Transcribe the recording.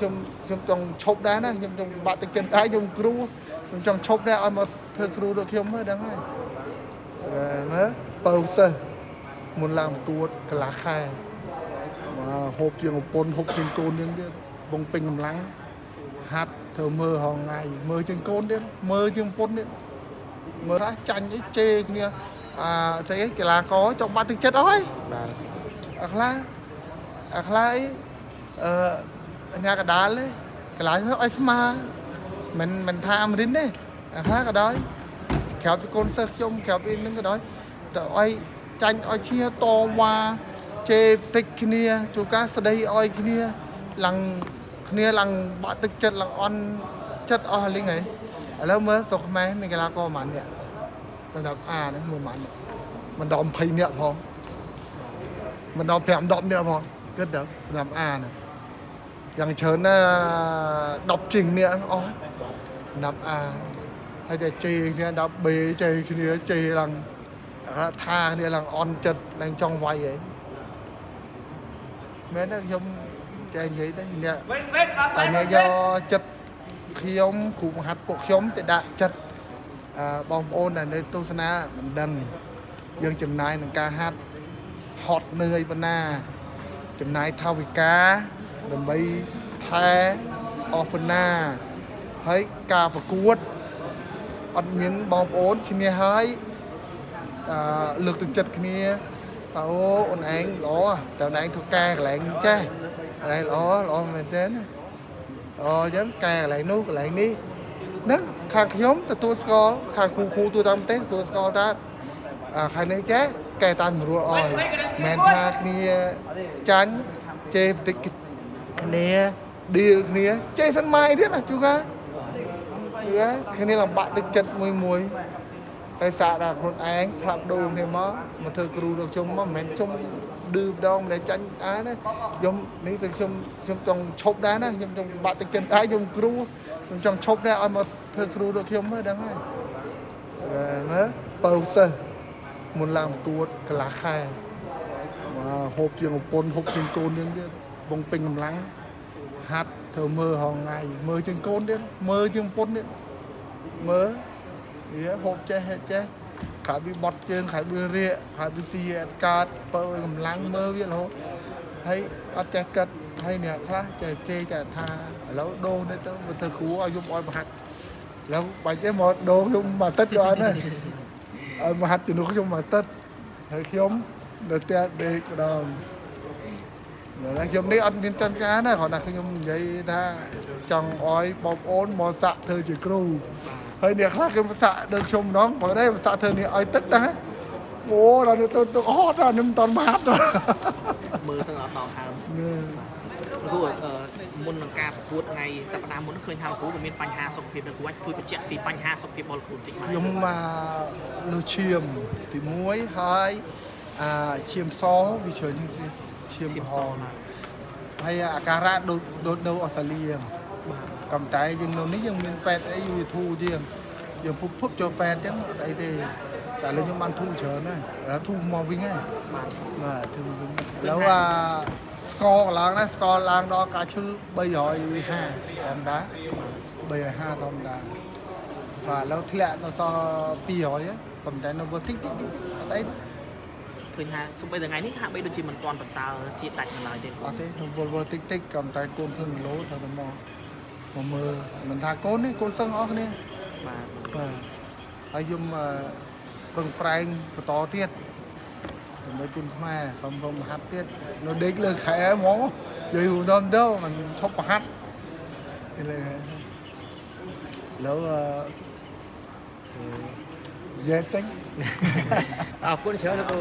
ខ្ញុំចង់ឈប់ដែរណាខ្ញុំចង់បាក់ទឹកចិត្តដែរខ្ញុំគ្រូខ្ញុំចង់ឈប់ដែរឲ្យមកធ្វើគ្រូដូចខ្ញុំហ្នឹងដឹងហើយមើលបើសិស្សមុនឡើងទួតកន្លះខែមកហូបជាងប្រពន្ធហូបជាងកូនយើងទៀតបងពេញកម្លាំងហាត់ធ្វើមើលហងៃមើលជាងកូនទៀតមើលជាងប្រពន្ធទៀតមើលថាចាញ់អីជេរគ្នាស្អីកីឡាករចង់បាត់ទឹកចិត្តអស់ហើយបាទអាខ្លះអីnhà cả đá đấy cái lái nó ai mà mình tham đến đấy khác ở đó kéo cái con sơ chung kéo cái những cái đó tự ai tranh ai chia to qua chê tích kia chú cá sau đây ai kia lằng bạn thực chất lằng on chất oi linh ấy ở lâu mới sọc máy mình cái lá co mặn vậy mình đọc đấy mùi mặn mình đòm phây nhẹ phong mình đòm phèm đòm nhẹ phong kết được làm nàyอย่างเชิญน่ะดอกจริงเนี่ยอ๋อนับให้แต่เจเนี่ยดับเบเจเนี่ยเจหลังท่าเนี่ยหลังออนจัดหลังจองไว้ấyแม้นั่นยมใจใหญ่ได้เนี่ยแต่เนี่ยdoจัดขยมขู่หัดปกขยมแต่ดะจัดบอมโอนในตู้สนามันดันยังจำนายหนังการฮัดฮอตเนยปนาจำนายเท่าวิกาđầm bay the opena thấy ca và cuốt ăn miếng bom ốn trên nhà hai lực thực chất kia tao ôn anh đó tao đang thuộc ca lại anh cha lại lo mình đến giống ca lại nút lại đi đó khang nhóm tôi score khang khu tôi đang test tôi score ta khai này chết cây tan rùa ỏi men tha kia chán chê tích nè đi nè chơi sân mai thế là chú cá cái này làm bạn thực chất mùi cái xạ là con anh phạm đồ này mà thơ cừu được chung mà mình chung đưa đâu để tránh đấy giống ní từ chung trong chốt đá đó trong bạn thực chất ai dùng cừu trong chốt đá mà thơ cừu được chung mới đáng rồi bầu sơ muốn làm tuột cái lá khai mà hộpជាងប្រពន្ធហូបជាងកូនយើងទៀតបងពេញកម្លាំងហាត់ធ្វើមើលហងៃមើលជាងកូនទៀតមើលជាងប្រពន្ធទៀតមើលវាហូបចេះក្រោយពីបត់ជើងក្រោយពីរាកក្រោយពីស៊ីកើតបើកម្លាំងមើលវារហូតហើយអត់ចេះគិតហើយអ្នកខ្លះចេះជេរចេះថាឥឡូវដូរនេះទៅធ្វើគ្រូឲ្យយំឲ្យប្រហាត់ឥឡូវបាច់ទេមកដូរខ្ញុំមកទឹកក៏អត់ដែរឲ្យមកហាត់ជំនួសខ្ញុំមកទឹកហើយខ្ញុំនៅផ្ទះដេកម្ដងខ្ញុំនេះអត់មានចំការណាគាត់ថាខ្ញុំនិយាយថាចង់អោយបងប្អូនមកសាក់ធ្វើជាគ្រូហើយអ្នកខ្លះគេមកសាក់ដល់ខ្ញុំម្ដងបើដែរសាក់ធ្វើនេះឲ្យទឹកដែរអូដល់ទៅអត់ដល់ខ្ញុំមិនតន់មកហាត់មើលសឹងអត់ដល់ហើមគ្រូមុននឹងការប្រកួតថ្ងៃសប្តាហ៍មុនឃើញថាគ្រូក៏មានបញ្ហាសុខភាពនៅគ្រូជួយបញ្ជាក់ពីបញ្ហាសុខភាពរបស់គ្រូបន្តិចមកខ្ញុំលើឈាមទី1ហើយឈាមសវាច្រើនជាងឈាមហមហើយអាការៈដូចនៅអូស្ត្រាលីកំតែយើងនៅនេះយើងមានពេទ្យអីវាធូរជាងយើងពុបចូលពេទ្យចឹងអត់អីទេតែលើខ្ញុំបានធូរច្រើនហើយធូរមកវិញហើយបាទធូរវិញឥឡូវស្កឡើងណាស្កឡើងដល់ការឈឺ350ធម្មតា350ធម្មតាបាទឥឡូវធ្លាក់នៅសល់200ប៉ុន្តែនៅវាតិចអត់អីឃើញថាសំបីថ្ងៃនេះហាក់បីដូចជាមិនទាន់ប្រសើរជាដាច់នៅឡើយទេអត់ទេវល់តិចកំតែកូនធ្វើគីឡូត្រូវតែមកមើលមិនថាកូននេះកូនសឹងអស់គ្នាបាទហើយខ្ញុំពឹងប្រែងបន្តទៀតដើម្បីគុណខ្មែរខ្ញុំហាត់ទៀតនៅដេកលើខែហ្មងនិយាយដល់ទៅមិនឈប់ប្រហាត់ឥឡូវនិយាយចេញអរគុណច្រើនលោកគ្រូ